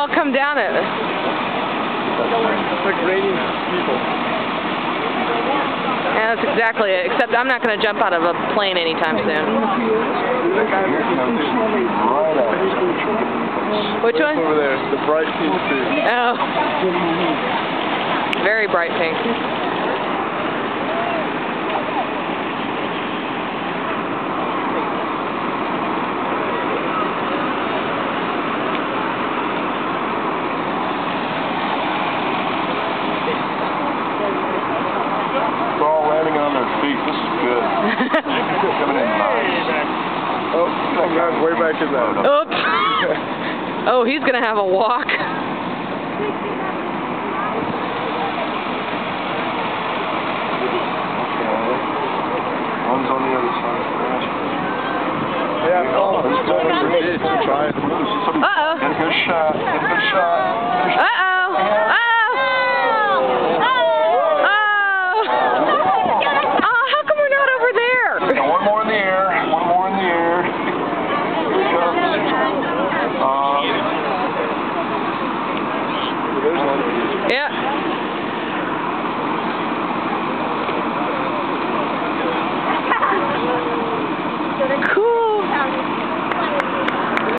all come down it. It's like raining people. Yeah, that's exactly it. Except I'm not going to jump out of a plane anytime soon. Which one? Over there, the bright pink suit. Oh. Very bright pink. They're all landing on their feet. This is good. Coming in nice. Oh, where back is that? Oops. Oh, he's going to have a walk. Okay. One's on the other side of the branch. Yeah, oh, Let's go. try it. Uh-oh. Get a good shot. Get a good shot.